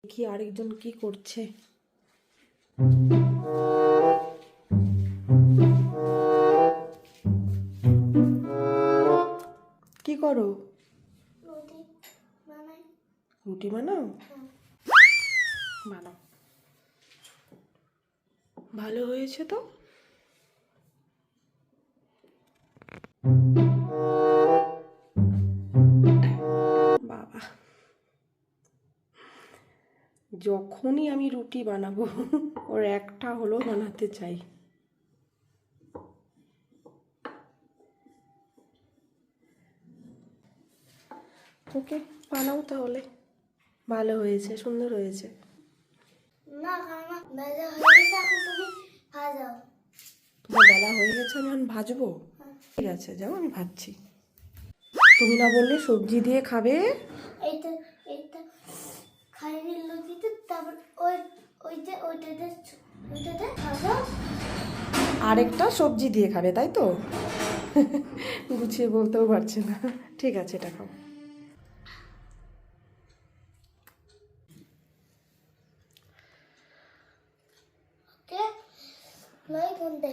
দেখি আরেকজন কি করছে। কি করো? রুটি বানাও। বানাও, ভালো হয়েছে তো। বাবা, যখনই আমি রুটি বানাবো ওর একটা হলো বানাতে চাই। ওকে, বানাও তাহলে। ভালো হয়েছে, সুন্দর হয়েছে। না না, বেলা হয়ে গেছে, এখন তুমি ভাজাও। তোমার বেলা হয়ে গেছে, আমি এখন ভাজবো। ঠিক আছে, যাও, আমি ভাজছি। তুমি না বললে সবজি দিয়ে খাবে? এইটা এইটা খাইয়ে লুচিতে, তারপর ওইটাতে ভাজাও। আরেকটা সবজি দিয়ে খাবে, তাই তো? গুছিয়ে বলতেও পারছে না। ঠিক আছে, এটা খাও। ওকে, নয় কোনটা